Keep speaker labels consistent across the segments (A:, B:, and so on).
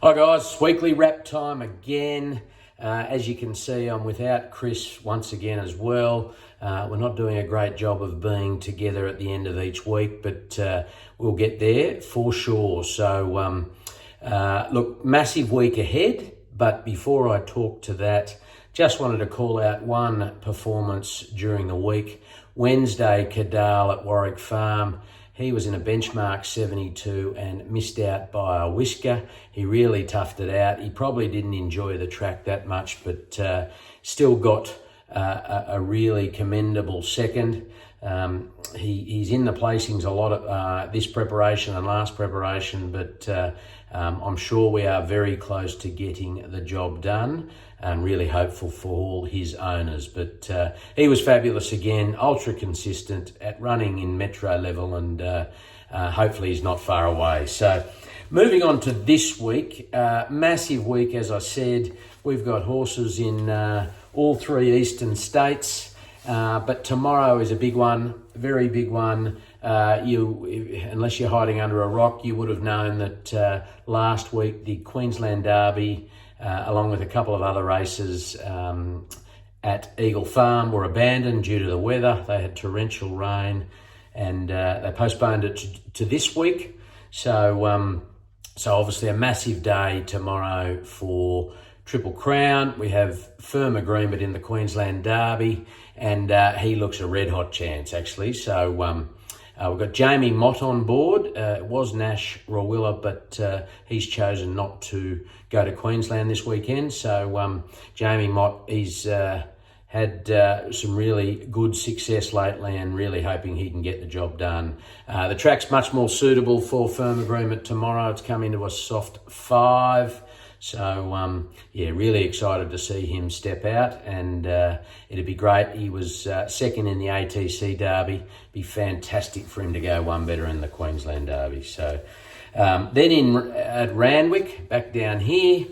A: Hi guys, weekly wrap time again. As you can see, I'm without Chris once again as well. We're not doing a great job of being together at the end of each week, but we'll get there for sure. So look, massive week ahead, but before I talk to that, just wanted to call out one performance during the week. Wednesday, Cadale at Warwick Farm. He was in a benchmark 72 and missed out by a whisker. He really toughed it out. He probably didn't enjoy the track that much, but still got a really commendable second. He's in the placings a lot at this preparation and last preparation, but I'm sure we are very close to getting the job done and really hopeful for all his owners. But he was fabulous again, ultra consistent at running in metro level, and hopefully he's not far away. So moving on to this week, massive week, as I said. We've got horses in all three eastern states, but tomorrow is a big one, very big one. Unless you're hiding under a rock, you would have known that last week the Queensland Derby, along with a couple of other races at Eagle Farm, were abandoned due to the weather. They had torrential rain, and they postponed it to this week. So obviously a massive day tomorrow for Triple Crown. We have firm agreement in the Queensland Derby, and he looks a red hot chance actually. So we've got Jamie Mott on board. It was Nash Rawilla, but he's chosen not to go to Queensland this weekend. So Jamie Mott, he's had some really good success lately, and really hoping he can get the job done. The track's much more suitable for firm agreement tomorrow. It's come into a soft 5. So, really excited to see him step out, and it'd be great. He was second in the ATC Derby. Be fantastic for him to go one better in the Queensland Derby. So, then at Randwick, back down here,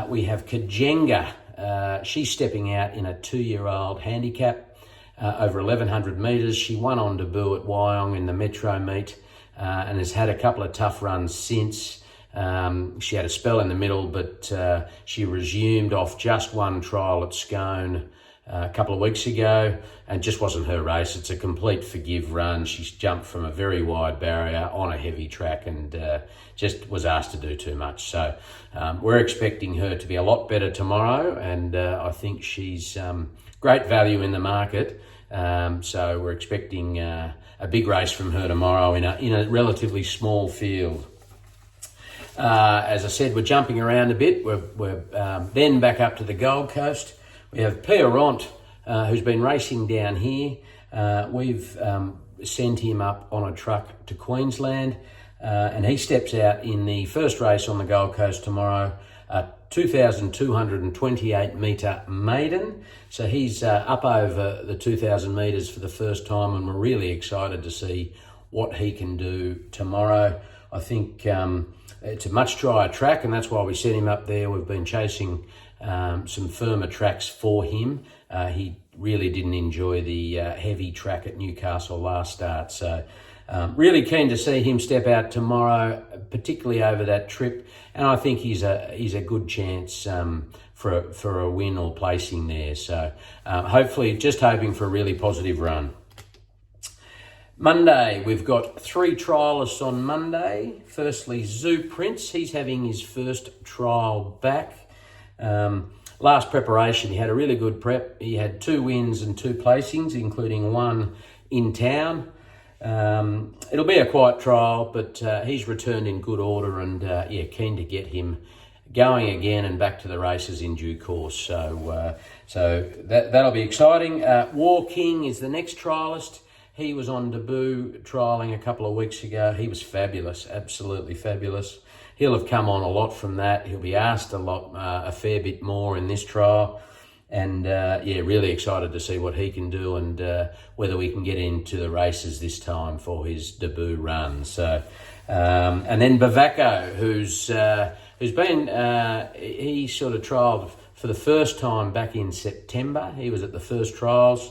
A: we have Kajena. She's stepping out in a 2-year-old handicap over 1,100 metres. She won on debut at Wyong in the Metro meet and has had a couple of tough runs since. She had a spell in the middle, but she resumed off just one trial at Scone a couple of weeks ago, and just wasn't her race. It's a complete forgive run. She's jumped from a very wide barrier on a heavy track and just was asked to do too much. So we're expecting her to be a lot better tomorrow, and I think she's great value in the market. So we're expecting a big race from her tomorrow in a relatively small field. As I said, we're jumping around a bit. We're then back up to the Gold Coast. We have Pier Rant, who's been racing down here. We've sent him up on a truck to Queensland, and he steps out in the first race on the Gold Coast tomorrow, a 2,228 metre maiden. So he's up over the 2,000 metres for the first time, and we're really excited to see what he can do tomorrow. I think it's a much drier track, and that's why we set him up there. We've been chasing some firmer tracks for him. He really didn't enjoy the heavy track at Newcastle last start. So really keen to see him step out tomorrow, particularly over that trip. And I think he's a good chance for a win or placing there. So hopefully, just hoping for a really positive run. Monday, we've got 3 trialists on Monday. Firstly, Zoo Prince. He's having his first trial back. Last preparation, he had a really good prep. He had 2 wins and 2 placings, including 1 in town. It'll be a quiet trial, but he's returned in good order, and keen to get him going again and back to the races in due course. So that'll be exciting. War King is the next trialist. He was on debut trialling a couple of weeks ago. He was fabulous, absolutely fabulous. He'll have come on a lot from that. He'll be asked a fair bit more in this trial. And really excited to see what he can do, and whether we can get into the races this time for his debut run. So, and then Bavacco, who's been, he sort of trialled for the first time back in September. He was at the first trials.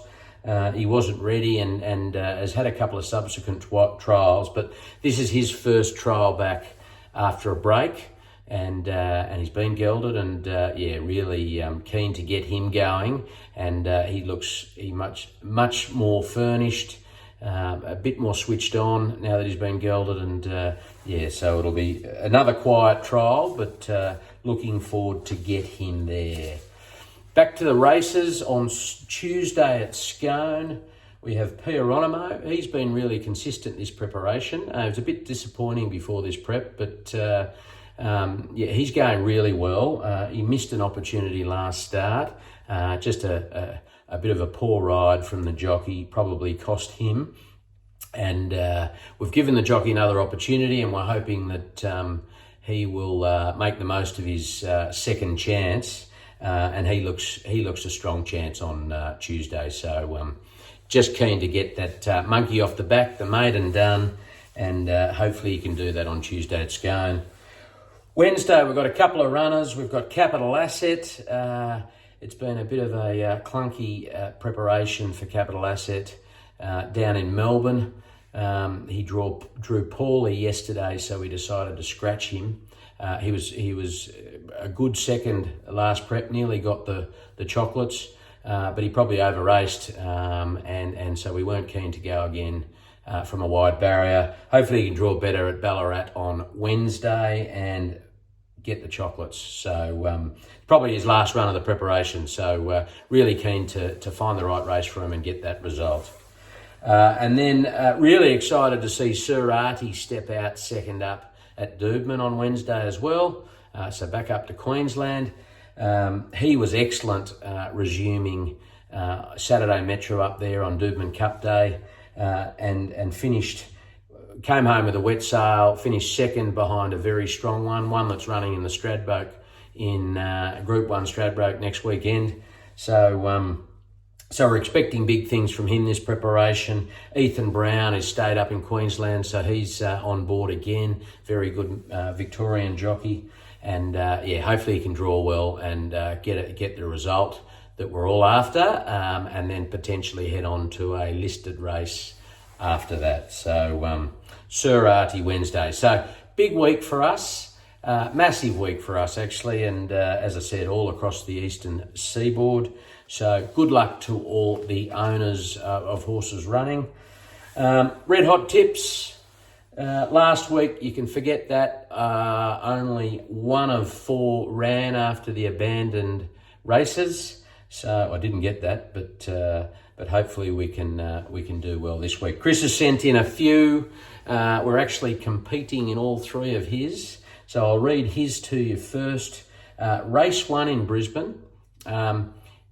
A: He wasn't ready and has had a couple of subsequent trials, but this is his first trial back after a break. and he's been gelded, and really keen to get him going. And he looks much more furnished, a bit more switched on now that he's been gelded, and so it'll be another quiet trial, but looking forward to get him there. Back to the races on Tuesday at Scone. We have Pierono. He's been really consistent this preparation. It was a bit disappointing before this prep, but he's going really well. He missed an opportunity last start. Just a bit of a poor ride from the jockey, probably cost him. And we've given the jockey another opportunity, and we're hoping that he will make the most of his second chance. And he looks a strong chance on Tuesday. So just keen to get that monkey off the back, the maiden done, and hopefully he can do that on Tuesday at Scone. Wednesday, we've got a couple of runners. We've got Capital Asset. It's been a bit of a clunky preparation for Capital Asset down in Melbourne. He drew poorly yesterday, so we decided to scratch him. He was a good second last prep, nearly got the chocolates, but he probably over-raced, and so we weren't keen to go again from a wide barrier. Hopefully he can draw better at Ballarat on Wednesday and get the chocolates. So probably his last run of the preparation, so really keen to find the right race for him and get that result. And then really excited to see Sir Arti step out second up at Doobman on Wednesday as well. So back up to Queensland. He was excellent resuming Saturday Metro up there on Doobman Cup Day, and came home with a wet sail, finished second behind a very strong one that's running in the Stradbroke in Group 1 Stradbroke next weekend. So we're expecting big things from him this preparation. Ethan Brown has stayed up in Queensland, so he's on board again. Very good Victorian jockey. And hopefully he can draw well and get the result that we're all after, and then potentially head on to a listed race after that. So Sir Arti Wednesday. So big week for us, massive week for us actually, and as I said, all across the eastern seaboard. So good luck to all the owners of horses running. Red hot tips. Last week, you can forget that. Only 1 of 4 ran after the abandoned races. So I didn't get that, but hopefully we can do well this week. Chris has sent in a few. We're actually competing in all 3 of his. So I'll read his to you first. Race 1 in Brisbane.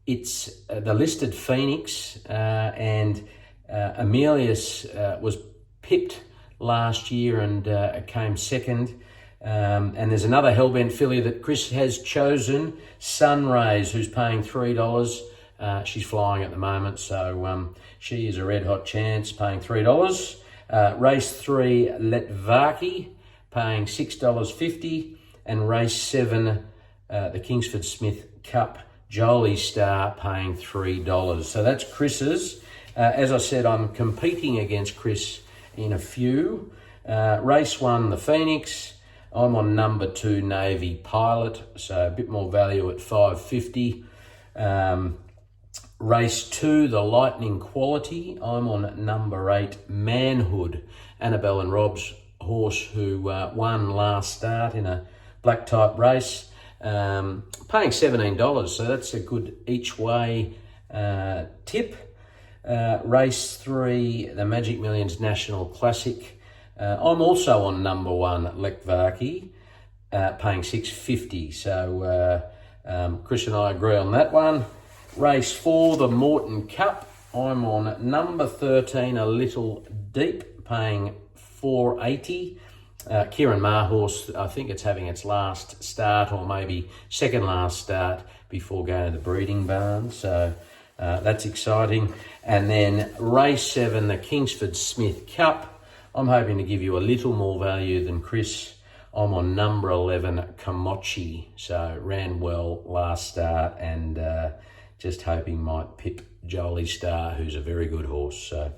A: It's the listed Phoenix, and Amelius was pipped last year and came second. And there's another Hellbent filly that Chris has chosen, Sunrays, who's paying $3. She's flying at the moment, so she is a red hot chance, paying $3. Race 3, Letvaki, paying $6.50, and race 7, the Kingsford Smith Cup, Jolie Star, paying $3. So that's Chris's. As I said, I'm competing against Chris in a few. Race 1, the Phoenix. I'm on number 2, Navy Pilot, so a bit more value at $5.50. Race 2, the Lightning Quality. I'm on number 8, Manhood, Annabelle and Rob's horse, who won last start in a black type race, paying $17, so that's a good each way tip. Race 3, the Magic Millions National Classic. I'm also on number 1, Letvaki, paying $6.50. So Chris and I agree on that one. Race 4, the Morton Cup. I'm on number 13, A Little Deep, paying $4.80. Kieran Maher horse, I think it's having its last start, or maybe second last start before going to the breeding barn. So that's exciting. And then race 7, the Kingsford Smith Cup. I'm hoping to give you a little more value than Chris. I'm on number 11, Komochi. So ran well last start, and just hoping might pip Jolie Star, who's a very good horse. So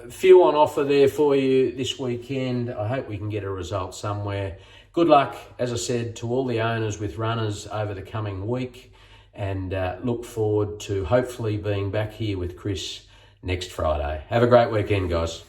A: few on offer there for you this weekend. I hope we can get a result somewhere. good luck, as I said, to all the owners with runners over the coming week, and look forward to hopefully being back here with Chris next Friday. Have a great weekend, guys.